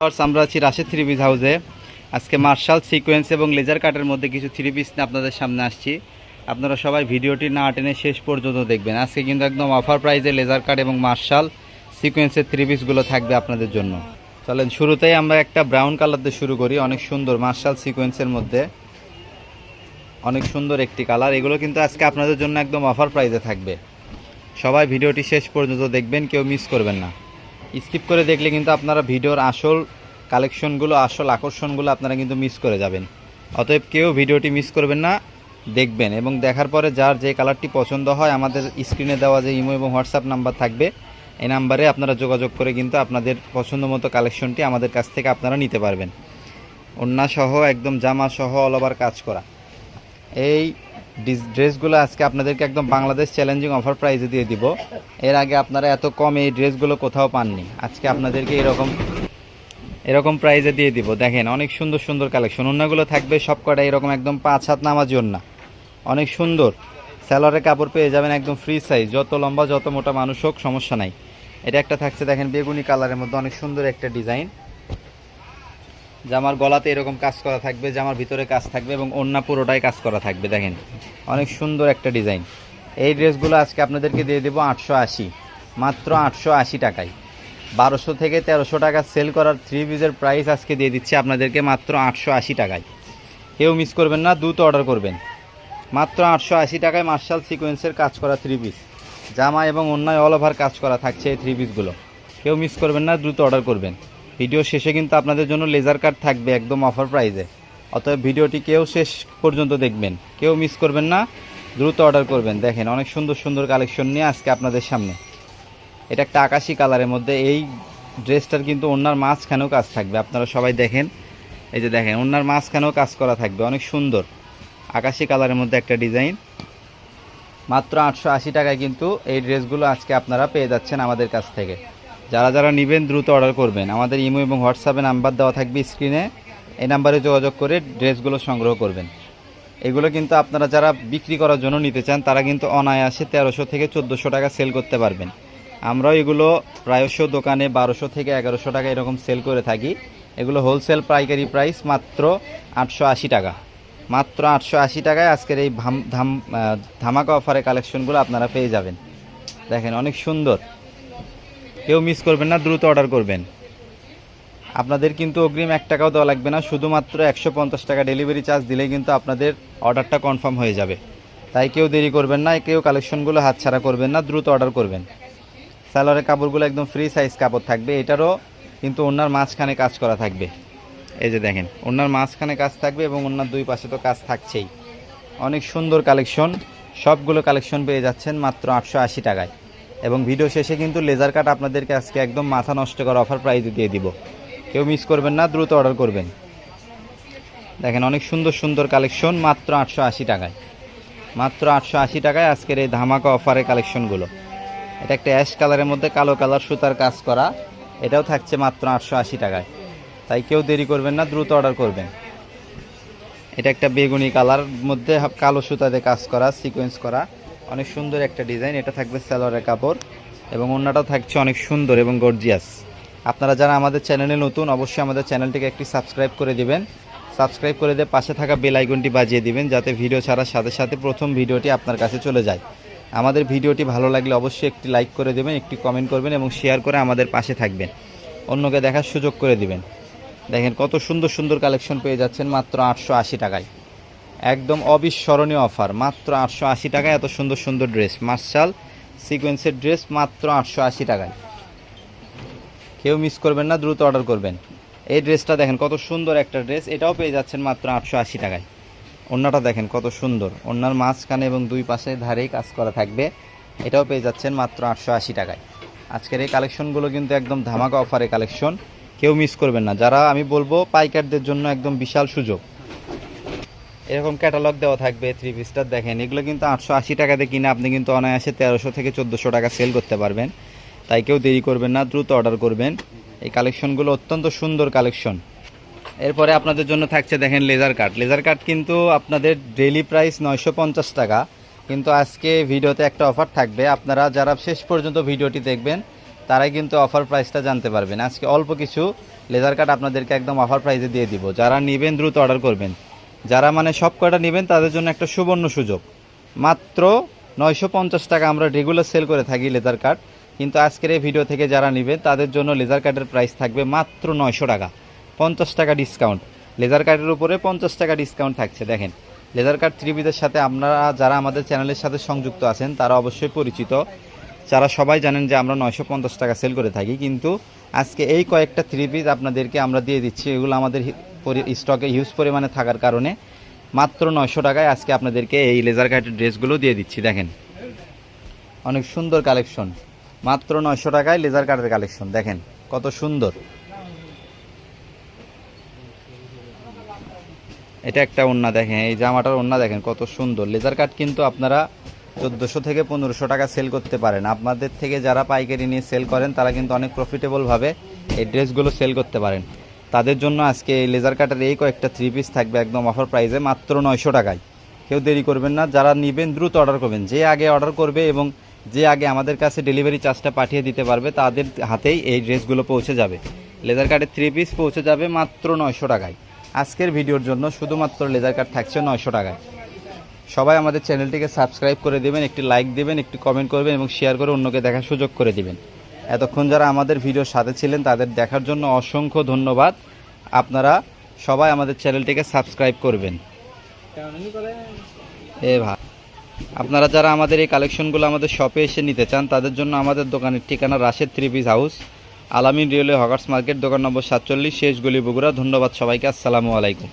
আমরা আছি Rashed three piece হাউসে। আজকে মার্শাল সিকোয়েন্স এবং লেজার কাটের মধ্যে কিছু থ্রি পিস নিয়ে আপনাদের সামনে আসছি। আপনারা সবাই ভিডিওটি না টেনে শেষ পর্যন্ত দেখবেন। আজকে কিন্তু একদম অফার প্রাইসে লেজার কাট এবং মার্শাল সিকোয়েন্সের থ্রি পিসগুলো থাকবে আপনাদের জন্য। চলেন শুরুতেই আমরা একটা ব্রাউন কালার দিয়ে শুরু করি। অনেক সুন্দর মার্শাল সিকোয়েন্সের মধ্যে অনেক সুন্দর একটি কালার। এগুলো কিন্তু আজকে আপনাদের জন্য একদম অফার প্রাইসে থাকবে। সবাই ভিডিওটি শেষ পর্যন্ত দেখবেন, কেউ মিস করবেন না। স্কিপ করে দেখলে কিন্তু আপনারা ভিডিওর আসল কালেকশনগুলো, আসল আকর্ষণগুলো আপনারা কিন্তু মিস করে যাবেন। অতএব কেউ ভিডিওটি মিস করবেন না, দেখবেন এবং দেখার পরে যার যে কালারটি পছন্দ হয় আমাদের স্ক্রিনে দেওয়া যে ইমো এবং হোয়াটসঅ্যাপ নাম্বার থাকবে, এই নাম্বারে আপনারা যোগাযোগ করে কিন্তু আপনাদের পছন্দ মতো কালেকশনটি আমাদের কাছ থেকে আপনারা নিতে পারবেন। ওড়না সহ একদম জামা সহ অল ওভার কাজ করা এই ড্রেসগুলো আজকে আপনাদেরকে একদম বাংলাদেশ চ্যালেঞ্জিং অফার প্রাইসে দিয়ে দিব। এর আগে আপনারা এত কম এই ড্রেসগুলো কোথাও পাননি। আজকে আপনাদেরকে এরকম প্রাইসে দিয়ে দিব। দেখেন অনেক সুন্দর সুন্দর কালেকশন। ওড়নাগুলো থাকবে সবকটা এরকম একদম 5 হাত নামাজি ওড়না, অনেক সুন্দর। স্যালোয়ারের কাপড় পেয়ে যাবেন একদম ফ্রি সাইজ, যত লম্বা যত মোটা মানুষ হোক সমস্যা নাই। এটা একটা থাকছে দেখেন বেগুনি কালারের মধ্যে অনেক সুন্দর একটা ডিজাইন। জামার গলাতে এরকম কাজ করা থাকবে, জামার ভিতরে কাজ থাকবে এবং ওড়না পুরোটাই কাজ করা থাকবে। দেখেন অনেক সুন্দর একটা ডিজাইন। এই ড্রেসগুলো আজকে আপনাদেরকে দিয়ে দেবো 880, মাত্র 880 টাকায়। 1200 থেকে 1300 টাকা সেল করার থ্রি পিসের প্রাইস আজকে দিয়ে দিচ্ছি আপনাদেরকে মাত্র 880 টাকায়। কেউ মিস করবেন না, দ্রুত অর্ডার করবেন। মাত্র 880 টাকায় মার্শাল সিকোয়েন্সের কাজ করা থ্রি পিস, জামা এবং অন্যায় অল ওভার কাজ করা থাকছে এই থ্রি পিসগুলো। কেউ মিস করবেন না, দ্রুত অর্ডার করবেন। ভিডিও শেষে কিন্তু আপনাদের জন্য লেজার কাট থাকবে একদম অফার প্রাইসে। অতএব ভিডিওটি কেউ শেষ পর্যন্ত দেখবেন, কেউ মিস করবেন না, দ্রুত অর্ডার করবেন। দেখেন অনেক সুন্দর সুন্দর কালেকশন নিয়ে আজকে আপনাদের সামনে। এটা একটা আকাশি কালারের মধ্যে। এই ড্রেসটার কিন্তু ওড়নার মাঝখানেও কাজ থাকবে। আপনারা সবাই দেখেন, এই যে দেখেন ওড়নার মাঝখানেও কাজ করা থাকবে। অনেক সুন্দর আকাশি কালারের মধ্যে একটা ডিজাইন। মাত্র 880 টাকায় কিন্তু এই ড্রেসগুলো আজকে আপনারা পেয়ে যাচ্ছেন আমাদের কাছ থেকে। যারা যারা নেবেন দ্রুত অর্ডার করবেন। আমাদের ইমো এবং হোয়াটসঅ্যাপে নাম্বার দেওয়া থাকবে স্ক্রিনে, এই নাম্বারে যোগাযোগ করে ড্রেসগুলো সংগ্রহ করবেন। এগুলো কিন্তু আপনারা যারা বিক্রি করার জন্য নিতে চান তারা কিন্তু অনায়াসে 1300 থেকে 1400 টাকা সেল করতে পারবেন। আমরাও এগুলো প্রায়শ দোকানে 1200 থেকে 1100 টাকা এরকম সেল করে থাকি। এগুলো হোলসেল পাইকারি প্রাইস মাত্র 880 টাকা। মাত্র 880 টাকায় আজকের এই ধামাকা অফারে কালেকশনগুলো আপনারা পেয়ে যাবেন। দেখেন অনেক সুন্দর, কেউ মিস করবেন না, দ্রুত অর্ডার করবেন। আপনাদের কিন্তু অগ্রিম 1 টাকাও দেওয়া লাগবে না, শুধুমাত্র 150 টাকা ডেলিভারি চার্জ দিলেই কিন্তু আপনাদের অর্ডারটা কনফার্ম হয়ে যাবে। তাই কেউ দেরি করবেন না, কেউ কালেকশনগুলো হাতছাড়া করবেন না, দ্রুত অর্ডার করবেন। সালোয়ারের কাপড়গুলো একদম ফ্রি সাইজ কাপড় থাকবে। এটারও কিন্তু ওড়নার মাঝখানে কাজ করা থাকবে। এই যে দেখেন ওড়নার মাঝখানে কাজ থাকবে এবং ওড়নার দুই পাশে তো কাজ থাকছেই। অনেক সুন্দর কালেকশন, সবগুলো কালেকশন পেয়ে যাচ্ছেন মাত্র 880 টাকায়। এবং ভিডিও শেষে কিন্তু লেজার কাট আপনাদেরকে আজকে একদম মাথা নষ্ট করা অফার প্রাইসে দিয়ে দিব। কেউ মিস করবেন না, দ্রুত অর্ডার করবেন। দেখেন অনেক সুন্দর সুন্দর কালেকশন মাত্র 880 টাকায়। মাত্র 880 টাকায় আজকের এই ধামাকা অফারের কালেকশনগুলো। এটা একটা অ্যাশ কালারের মধ্যে কালো কালার সুতার কাজ করা, এটাও থাকছে মাত্র 880 টাকায়। তাই কেউ দেরি করবেন না, দ্রুত অর্ডার করবেন। এটা একটা বেগুনি কালার মধ্যে কালো সুতাতে কাজ করা, সিকোয়েন্স করা, অনেক সুন্দর একটা ডিজাইন। এটা থাকবে সালোয়ারের কাপড় এবং ওড়নাটাও থাকছে অনেক সুন্দর এবং গর্জিয়াস। আপনারা যারা আমাদের চ্যানেলে নতুন অবশ্যই আমাদের চ্যানেলটিকে একটি সাবস্ক্রাইব করে দিবেন। সাবস্ক্রাইব করে দিয়ে পাশে থাকা বেল আইকনটি বাজিয়ে দিবেন, যাতে ভিডিও ছাড়ার সাথে সাথে প্রথম ভিডিওটি আপনার কাছে চলে যায়। আমাদের ভিডিওটি ভালো লাগলে অবশ্যই একটি লাইক করে দেবেন, একটি কমেন্ট করবেন এবং শেয়ার করে আমাদের পাশে থাকবেন, অন্যকে দেখার সুযোগ করে দিবেন। দেখেন কত সুন্দর সুন্দর কালেকশন পেয়ে যাচ্ছেন মাত্র 880 টাকায়। একদম অবিস্মরণীয় অফার, মাত্র 880 টাকায় এত সুন্দর সুন্দর ড্রেস, মার্শাল সিকোয়েন্সের ড্রেস মাত্র 880 টাকায়। কেউ মিস করবেন না, দ্রুত অর্ডার করবেন। এই ড্রেসটা দেখেন কত সুন্দর একটা ড্রেস, এটাও পেয়ে যাচ্ছেন মাত্র 880 টাকায়। ওড়নাটা দেখেন কত সুন্দর, ওড়নার মাঝখানে এবং দুই পাশে ধারেই কাজ করা থাকবে। এটাও পেয়ে যাচ্ছেন মাত্র 880 টাকায়। আজকের এই কালেকশনগুলো কিন্তু একদম ধামাকা অফারে কালেকশন, কেউ মিস করবেন না। যারা আমি বলবো পাইকারদের জন্য একদম বিশাল সুযোগ। এরকম ক্যাটালগ দেওয়া থাকবে থ্রি পিসটার। দেখেন এগুলো কিন্তু 880 টাকাতে কিনে আপনি কিন্তু অনায়াসে 1300 থেকে 1400 টাকা সেল করতে পারবেন। তাই কেউ দেরি করবেন না, দ্রুত অর্ডার করবেন। এই কালেকশনগুলো অত্যন্ত সুন্দর কালেকশন। এরপরে আপনাদের জন্য থাকছে দেখেন লেজার কাট। লেজার কাট কিন্তু আপনাদের ডেইলি প্রাইস 950 টাকা, কিন্তু আজকে ভিডিওতে একটা অফার থাকবে। আপনারা যারা শেষ পর্যন্ত ভিডিওটি দেখবেন তারাই কিন্তু অফার প্রাইসটা জানতে পারবেন। আজকে অল্প কিছু লেজার কাট আপনাদেরকে একদম অফার প্রাইসে দিয়ে দিব। যারা নেবেন দ্রুত অর্ডার করবেন, যারা মানে সব কয়টা নেবেন তাদের জন্য একটা সুবর্ণ সুযোগ। মাত্র 950 টাকা আমরা রেগুলার সেল করে থাকি লেজার কাট, কিন্তু আজকের এই ভিডিও থেকে যারা নেবেন তাদের জন্য লেজার কাটের প্রাইস থাকবে মাত্র 900 টাকা, 50 টাকা ডিসকাউন্ট। লেজার কাটের উপরে 50 টাকা ডিসকাউন্ট থাকছে। দেখেন লেজার কাট থ্রি পিসের সাথে আপনারা যারা আমাদের চ্যানেলের সাথে সংযুক্ত আছেন তারা অবশ্যই পরিচিত, যারা সবাই জানেন যে আমরা 950 টাকা সেল করে থাকি, কিন্তু আজকে এই কয়েকটা থ্রি পিস আপনাদেরকে আমরা দিয়ে দিচ্ছি। এগুলো আমাদের স্টকে হিউজ পরিমাণে থাকার কারণে মাত্র 900 টাকায় আজকে আপনাদেরকে এই লেজার কাটের ড্রেসগুলো দিয়ে দিচ্ছি। দেখেন অনেক সুন্দর কালেকশন, মাত্র 900 টাকায় লেজার কাটের কালেকশন। দেখেন কত সুন্দর, এটা একটা ওড়না। দেখেন এই জামাটার ওড়না দেখেন কত সুন্দর। লেজার কাট কিন্তু আপনারা 1400 থেকে 1500 টাকা সেল করতে পারেন। আপনাদের থেকে যারা পাইকারি নিয়ে সেল করেন তারা কিন্তু অনেক প্রফিটেবলভাবে এই ড্রেসগুলো সেল করতে পারেন। তাদের জন্য আজকে এই লেজার কাটের এই কয়েকটা থ্রি পিস থাকবে একদম অফার প্রাইসে মাত্র 900 টাকায়। কেউ দেরি করবেন না, যারা নেবেন দ্রুত অর্ডার করবেন। যে আগে অর্ডার করবে এবং যে আগে আমাদের কাছে ডেলিভারি চার্জটা পাঠিয়ে দিতে পারবে তাদের হাতেই এই ড্রেসগুলো পৌঁছে যাবে। লেজার কাটের থ্রি পিস পৌঁছে যাবে মাত্র 900 টাকায়। আজকের ভিডিওর জন্য শুধুমাত্র লেজার কাট থাকছে 900 টাকায়। সবাই আমাদের চ্যানেলটিকে সাবস্ক্রাইব করে দেবেন, একটি লাইক দেবেন, একটি কমেন্ট করবেন এবং শেয়ার করে অন্যকে দেখার সুযোগ করে দিবেন। এতক্ষণ যারা আমাদের ভিডিওর সাথে ছিলেন তাদের দেখার জন্য অসংখ্য ধন্যবাদ। আপনারা সবাই আমাদের চ্যানেলটিকে সাবস্ক্রাইব করবেন। আপনারা যারা আমাদের এই কালেকশনগুলো আমাদের শপে এসে নিতে চান তাদের জন্য আমাদের দোকানের ঠিকানা রাশেদ থ্রি পিস হাউস, আলামিন রেলওয়ে হকার্স মার্কেট, দোকান নম্বর 47, শেষ গলি, বগুড়া। ধন্যবাদ সবাইকে। আসসালামু আলাইকুম।